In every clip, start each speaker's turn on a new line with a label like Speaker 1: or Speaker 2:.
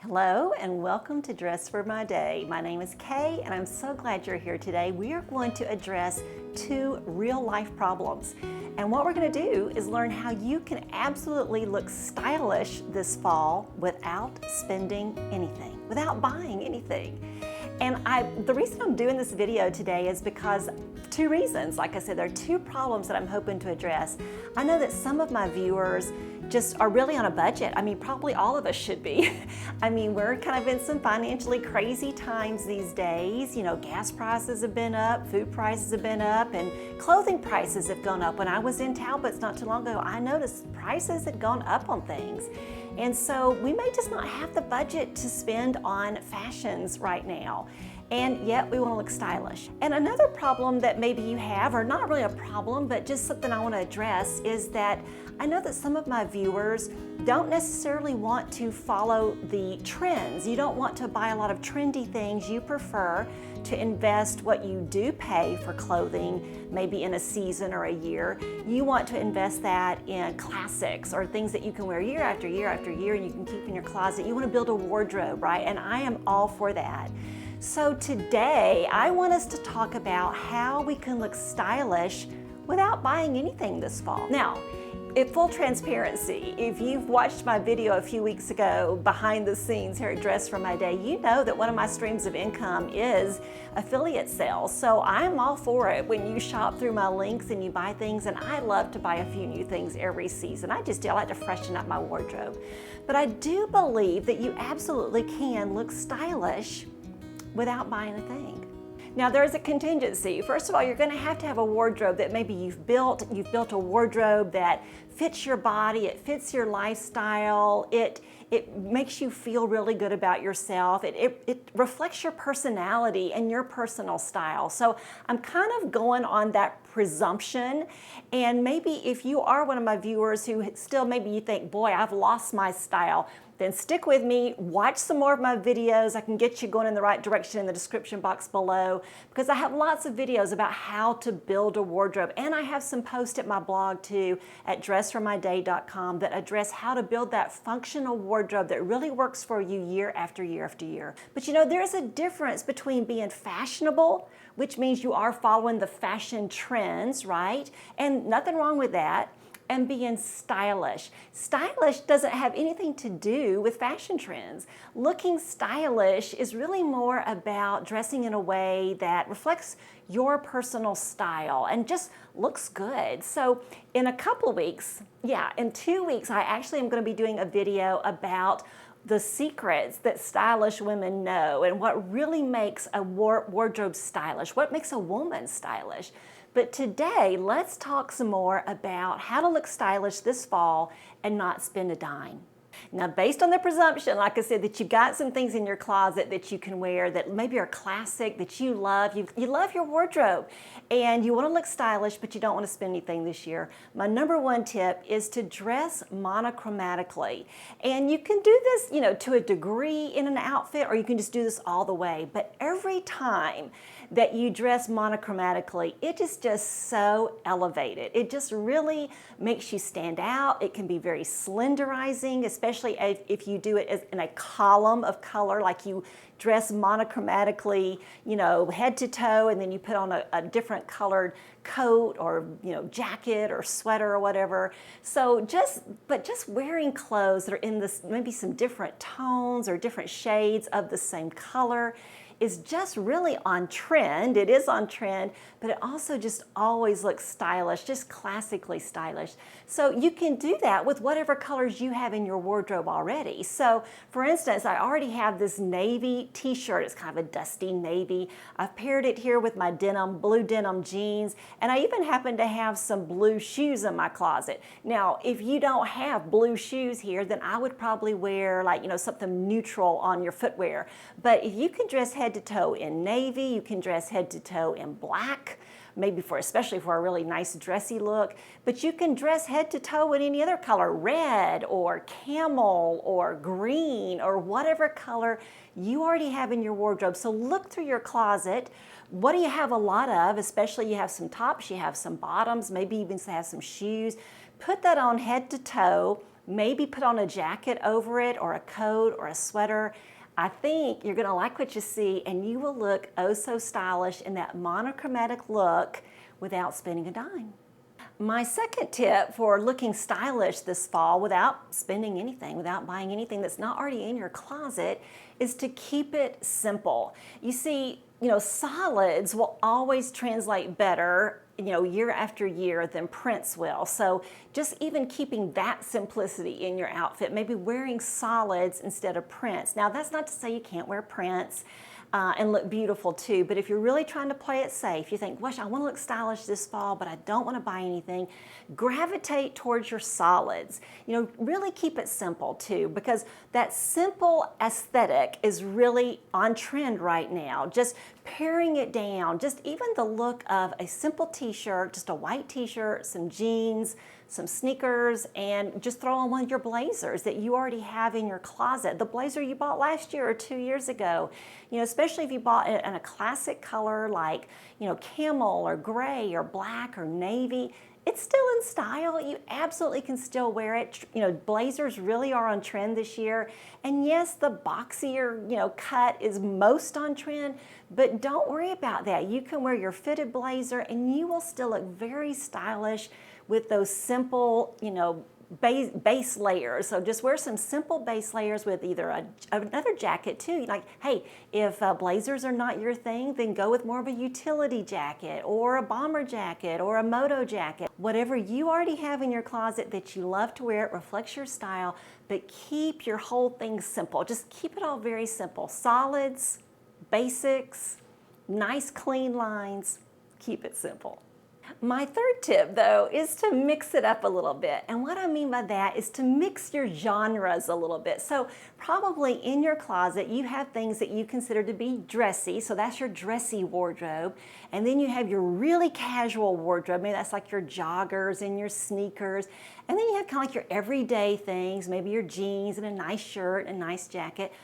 Speaker 1: Hello and welcome to Dress for My Day. My name is Kay and I'm so glad you're here today. We are going to address two real life problems. And what we're going to do is learn how you can absolutely look stylish this fall without spending anything, without buying anything. And the reason I'm doing this video today is because two reasons. Like I said, there are two problems that I'm hoping to address. I know that some of my viewers just are really on a budget. I mean, probably all of us should be. I mean, we're kind of in some financially crazy times these days. You know, gas prices have been up, food prices have been up, and clothing prices have gone up. When I was in Talbot's not too long ago, I noticed prices had gone up on things. And so we may just not have the budget to spend on fashions right now. And yet we want to look stylish. And another problem that maybe you have, or not really a problem, but just something I want to address, is that I know that some of my viewers don't necessarily want to follow the trends. You don't want to buy a lot of trendy things. You prefer to invest what you do pay for clothing, maybe in a season or a year. You want to invest that in classics or things that you can wear year after year after year and you can keep in your closet. You want to build a wardrobe, right? And I am all for that. So today, I want us to talk about how we can look stylish without buying anything this fall. Now, in full transparency, if you've watched my video a few weeks ago behind the scenes here at Dress for My Day, you know that one of my streams of income is affiliate sales. So I'm all for it when you shop through my links and you buy things, and I love to buy a few new things every season. I like to freshen up my wardrobe. But I do believe that you absolutely can look stylish without buying a thing. Now there's a contingency. First of all, you're going to have a wardrobe that maybe you've built a wardrobe that fits your body, it fits your lifestyle, it makes you feel really good about yourself, it reflects your personality and your personal style. So I'm kind of going on that presumption, and maybe if you are one of my viewers who still maybe you think, boy, I've lost my style, then stick with me, watch some more of my videos. I can get you going in the right direction in the description box below, because I have lots of videos about how to build a wardrobe. And I have some posts at my blog too at dressformyday.com that address how to build that functional wardrobe that really works for you year after year after year. But you know, there's a difference between being fashionable, which means you are following the fashion trends, right? And nothing wrong with that, and being stylish. Stylish doesn't have anything to do with fashion trends. Looking stylish is really more about dressing in a way that reflects your personal style and just looks good. So in a couple weeks, in 2 weeks, I actually am going to be doing a video about the secrets that stylish women know and what really makes a wardrobe stylish, what makes a woman stylish. But today, let's talk some more about how to look stylish this fall and not spend a dime. Now, based on the presumption, like I said, that you've got some things in your closet that you can wear that maybe are classic, that you love. You love your wardrobe and you want to look stylish, but you don't want to spend anything this year. My number one tip is to dress monochromatically. And you can do this, you know, to a degree in an outfit, or you can just do this all the way. But every time that you dress monochromatically, it is just so elevated. It just really makes you stand out. It can be very slenderizing, especially if you do it in a column of color, like you dress monochromatically, you know, head to toe, and then you put on a different colored coat or, you know, jacket or sweater or whatever. So just wearing clothes that are in this, maybe some different tones or different shades of the same color, is just really on trend. It is on trend, but it also just always looks stylish, just classically stylish. So you can do that with whatever colors you have in your wardrobe already. So for instance, I already have this navy t-shirt. It's kind of a dusty navy. I've paired it here with my blue denim jeans, and I even happen to have some blue shoes in my closet. Now, if you don't have blue shoes here, then I would probably wear, like, you know, something neutral on your footwear. But if you can dress head to toe in navy, you can dress head to toe in black, maybe especially for a really nice dressy look, but you can dress head to toe in any other color, red or camel or green or whatever color you already have in your wardrobe. So look through your closet. What do you have a lot of? Especially you have some tops, you have some bottoms, maybe even have some shoes. Put that on head to toe. maybe put on a jacket over it or a coat or a sweater. I think you're gonna like what you see and you will look oh so stylish in that monochromatic look without spending a dime. My second tip for looking stylish this fall without spending anything, without buying anything that's not already in your closet, is to keep it simple. You see, solids will always translate better, year after year than prints will. So just even keeping that simplicity in your outfit, maybe wearing solids instead of prints. Now, that's not to say you can't wear prints. And look beautiful too. But if you're really trying to play it safe, you think, gosh, I want to look stylish this fall, but I don't want to buy anything, gravitate towards your solids. Really keep it simple too, because that simple aesthetic is really on trend right now. Just paring it down, just even the look of a simple t-shirt, just a white t-shirt, some jeans, some sneakers, and just throw on one of your blazers that you already have in your closet. The blazer you bought last year or 2 years ago, especially if you bought it in a classic color like, camel or gray or black or navy, it's still in style. You absolutely can still wear it. Blazers really are on trend this year. And yes, the boxier, cut is most on trend, but don't worry about that. You can wear your fitted blazer and you will still look very stylish with those simple, base layers. So just wear some simple base layers with either another jacket too. Like, hey, if blazers are not your thing, then go with more of a utility jacket or a bomber jacket or a moto jacket. Whatever you already have in your closet that you love to wear, it reflects your style, but keep your whole thing simple. Just keep it all very simple. Solids, basics, nice clean lines, keep it simple. My third tip, though, is to mix it up a little bit. And what I mean by that is to mix your genres a little bit. So probably in your closet, you have things that you consider to be dressy. So that's your dressy wardrobe. And then you have your really casual wardrobe. Maybe that's like your joggers and your sneakers. And then you have kind of like your everyday things, maybe your jeans and a nice shirt and a nice jacket.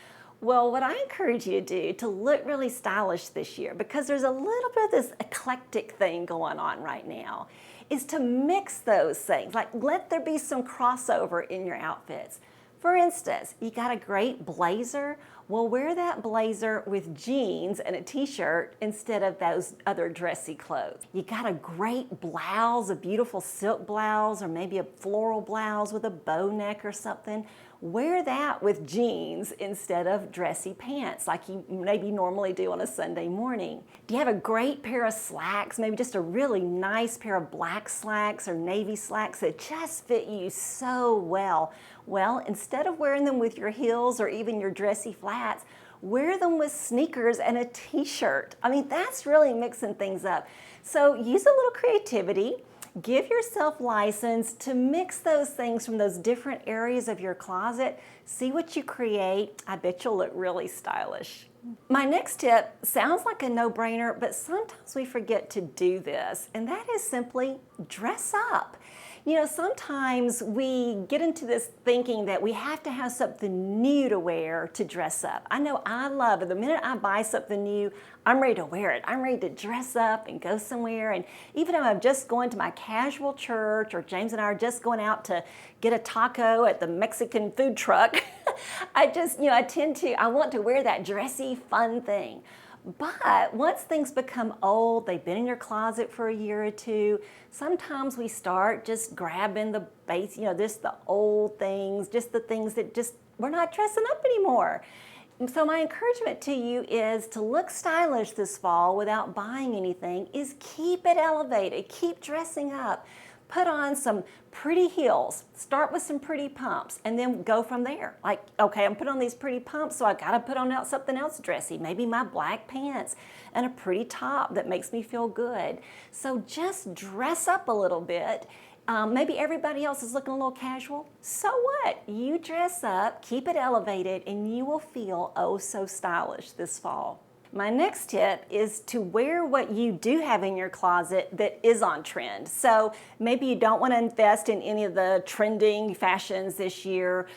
Speaker 1: Well, what I encourage you to do to look really stylish this year, because there's a little bit of this eclectic thing going on right now, is to mix those things. Like, let there be some crossover in your outfits. For instance, you got a great blazer. Well, wear that blazer with jeans and a t-shirt instead of those other dressy clothes. You got a great blouse, a beautiful silk blouse, or maybe a floral blouse with a bow neck or something. Wear that with jeans instead of dressy pants like you maybe normally do on a Sunday morning. Do you have a great pair of slacks, maybe just a really nice pair of black slacks or navy slacks that just fit you so well? Well, instead of wearing them with your heels or even your dressy flats, wear them with sneakers and a t-shirt. I mean, that's really mixing things up. So use a little creativity. Give yourself license to mix those things from those different areas of your closet. See what you create. I bet you'll look really stylish. My next tip sounds like a no-brainer, but sometimes we forget to do this, and that is simply dress up. Sometimes we get into this thinking that we have to have something new to wear to dress up. I know I love it. The minute I buy something new, I'm ready to wear it. I'm ready to dress up and go somewhere. And even if I'm just going to my casual church, or James and I are just going out to get a taco at the Mexican food truck, I want to wear that dressy, fun thing. But once things become old, they've been in your closet for a year or two, sometimes we start just grabbing the base, just the old things, just the things that we're not dressing up anymore. So my encouragement to you is to look stylish this fall without buying anything, is keep it elevated, keep dressing up. Put on some pretty heels, start with some pretty pumps, and then go from there. Like, okay, I'm putting on these pretty pumps, so I gotta put on something else dressy, maybe my black pants and a pretty top that makes me feel good. So just dress up a little bit. Maybe everybody else is looking a little casual. So what? You dress up, keep it elevated, and you will feel oh so stylish this fall. My next tip is to wear what you do have in your closet that is on trend. So maybe you don't want to invest in any of the trending fashions this year,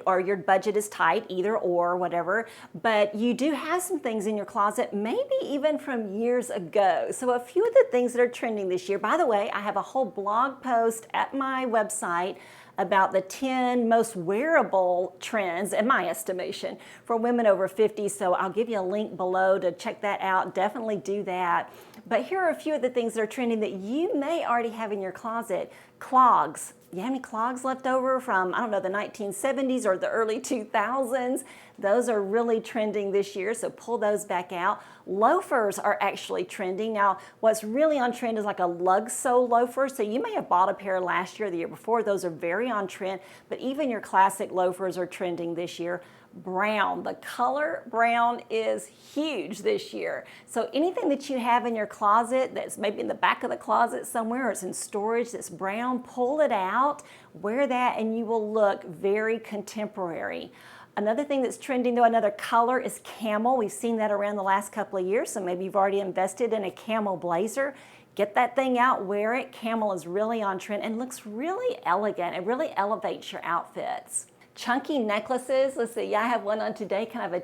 Speaker 1: or your budget is tight, either or, whatever, but you do have some things in your closet, maybe even from years ago. So a few of the things that are trending this year, by the way, I have a whole blog post at my website about the 10 most wearable trends, in my estimation, for women over 50. So I'll give you a link below to check that out. Definitely do that. But here are a few of the things that are trending that you may already have in your closet. Clogs. You have any clogs left over from, I don't know, the 1970s or the early 2000s? Those are really trending this year, so pull those back out. Loafers are actually trending. Now, what's really on trend is like a lug sole loafer. So you may have bought a pair last year or the year before. Those are very on trend, but even your classic loafers are trending this year. Brown, the color brown is huge this year. So anything that you have in your closet that's maybe in the back of the closet somewhere, or it's in storage that's brown, pull it out, wear that, and you will look very contemporary. Another thing that's trending though, another color, is camel. We've seen that around the last couple of years, so maybe you've already invested in a camel blazer. Get that thing out, wear it. Camel is really on trend and looks really elegant. It really elevates your outfits. Chunky necklaces, let's see, I have one on today, kind of a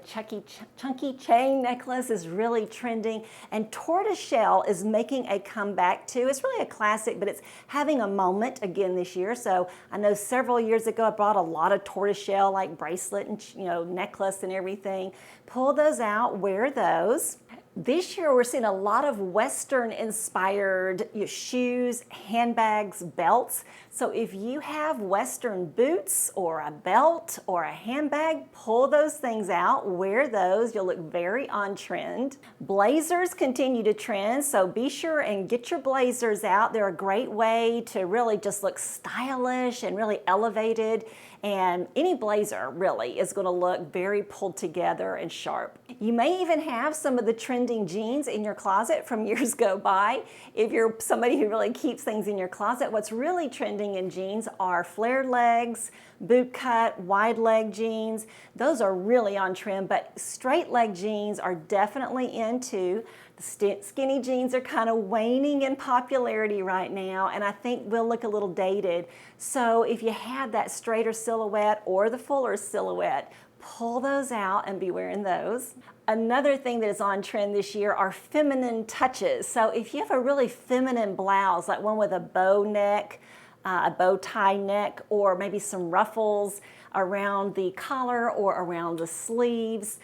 Speaker 1: chunky chain necklace is really trending. And tortoiseshell is making a comeback too. It's really a classic, but it's having a moment again this year. So I know several years ago I bought a lot of tortoiseshell, like bracelet and necklace and everything. Pull those out, wear those. This year we're seeing a lot of Western inspired shoes, handbags, belts. So if you have Western boots or a belt or a handbag, pull those things out, wear those. You'll look very on trend. Blazers continue to trend, so be sure and get your blazers out. They're a great way to really just look stylish and really elevated. And any blazer really is going to look very pulled together and sharp. You may even have some of the trending jeans in your closet from years go by. If you're somebody who really keeps things in your closet, what's really trending in jeans are flared legs, boot cut, wide leg jeans. Those are really on trend, but straight leg jeans are definitely into. The skinny jeans are kind of waning in popularity right now, and I think will look a little dated. So if you have that straighter silhouette or the fuller silhouette, pull those out and be wearing those. Another thing that is on trend this year are feminine touches. So if you have a really feminine blouse, like one with a bow neck, a bow tie neck, or maybe some ruffles around the collar or around the sleeves,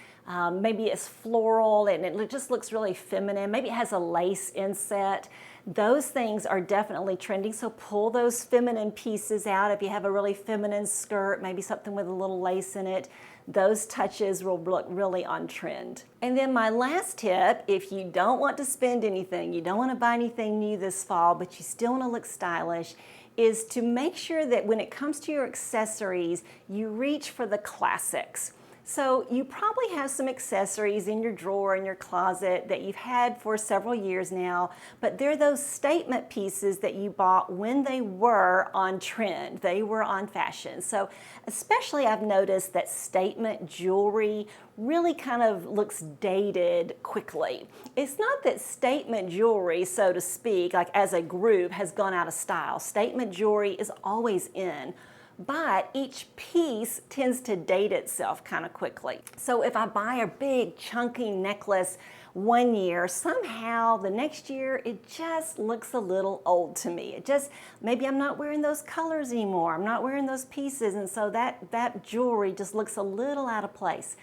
Speaker 1: maybe it's floral and it just looks really feminine. Maybe it has a lace inset. Those things are definitely trending, so pull those feminine pieces out. If you have a really feminine skirt, maybe something with a little lace in it, those touches will look really on trend. And then my last tip, if you don't want to spend anything, you don't want to buy anything new this fall, but you still want to look stylish, is to make sure that when it comes to your accessories, you reach for the classics. So you probably have some accessories in your drawer in your closet that you've had for several years now, but they're those statement pieces that you bought when they were on trend, they were on fashion. So especially I've noticed that statement jewelry really kind of looks dated quickly. It's not that statement jewelry, so to speak, like as a group has gone out of style. Statement jewelry is always in. But each piece tends to date itself kind of quickly. So if I buy a big chunky necklace one year, somehow the next year it just looks a little old to me. Maybe I'm not wearing those colors anymore. I'm not wearing those pieces, and so that jewelry just looks a little out of place.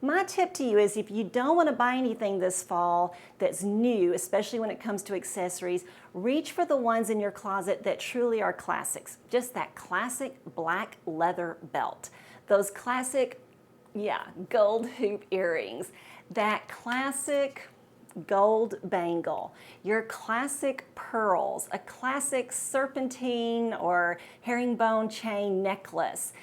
Speaker 1: My tip to you is if you don't want to buy anything this fall that's new, especially when it comes to accessories, reach for the ones in your closet that truly are classics. Just that classic black leather belt. Those classic, gold hoop earrings. That classic gold bangle, your classic pearls, a classic serpentine or herringbone chain necklace.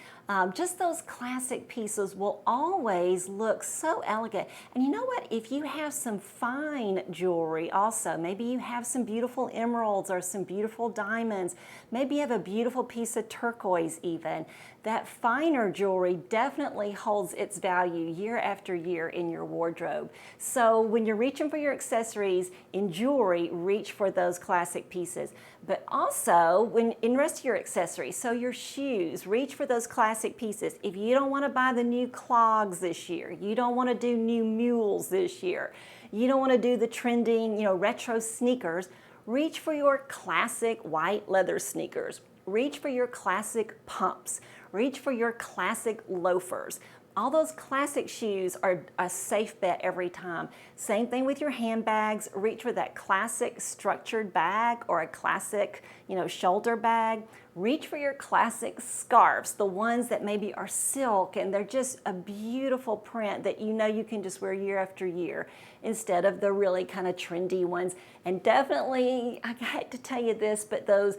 Speaker 1: Just those classic pieces will always look so elegant. And you know what? If you have some fine jewelry also, maybe you have some beautiful emeralds or some beautiful diamonds, maybe you have a beautiful piece of turquoise even, that finer jewelry definitely holds its value year after year in your wardrobe. So when you're reaching for your accessories in jewelry, reach for those classic pieces. But also, when in the rest of your accessories, so your shoes, reach for those classic pieces. If you don't want to buy the new clogs this year, you don't want to do new mules this year, you don't want to do the trending, retro sneakers, reach for your classic white leather sneakers. Reach for your classic pumps. Reach for your classic loafers. All those classic shoes are a safe bet every time. Same thing with your handbags. Reach for that classic structured bag or a classic, shoulder bag. Reach for your classic scarves, the ones that maybe are silk and they're just a beautiful print that you can just wear year after year instead of the really kind of trendy ones. And definitely, I hate to tell you this, but those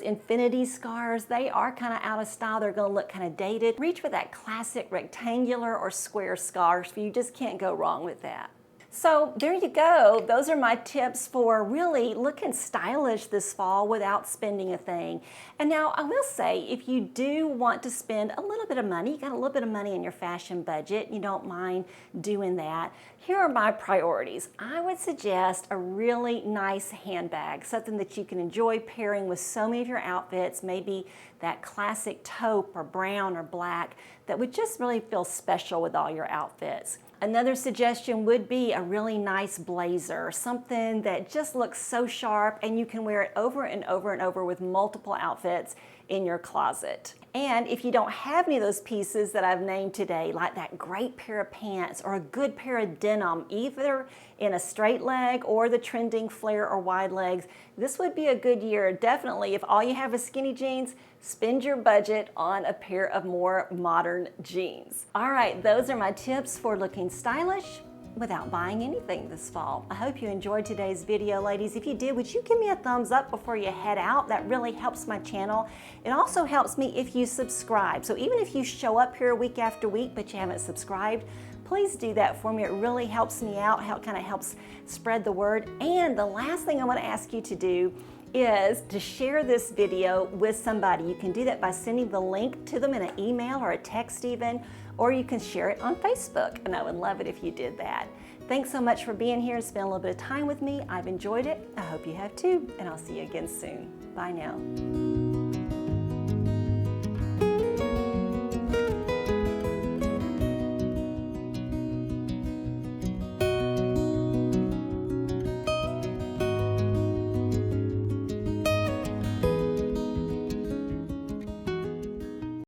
Speaker 1: infinity scarves, they are kind of out of style. They're going to look kind of dated. Reach for that classic rectangular or square scarf. You just can't go wrong with that. So there you go. Those are my tips for really looking stylish this fall without spending a thing. And now I will say, if you do want to spend a little bit of money, you got a little bit of money in your fashion budget, you don't mind doing that, here are my priorities. I would suggest a really nice handbag, something that you can enjoy pairing with so many of your outfits, maybe that classic taupe or brown or black that would just really feel special with all your outfits. Another suggestion would be a really nice blazer, something that just looks so sharp and you can wear it over and over and over with multiple outfits in your closet. And if you don't have any of those pieces that I've named today, like that great pair of pants or a good pair of denim, either in a straight leg or the trending flare or wide legs, this would be a good year. Definitely, if all you have is skinny jeans, spend your budget on a pair of more modern jeans. All right, those are my tips for looking stylish without buying anything this fall. I hope you enjoyed today's video, ladies. If you did, would you give me a thumbs up before you head out? That really helps my channel. It also helps me if you subscribe. So even if you show up here week after week but you haven't subscribed, please do that for me. It really helps me out, kind of helps spread the word. And the last thing I want to ask you to do is to share this video with somebody. You can do that by sending the link to them in an email or a text even, or you can share it on Facebook, and I would love it if you did that. Thanks so much for being here and spending a little bit of time with me. I've enjoyed it. I hope you have too, and I'll see you again soon. Bye now.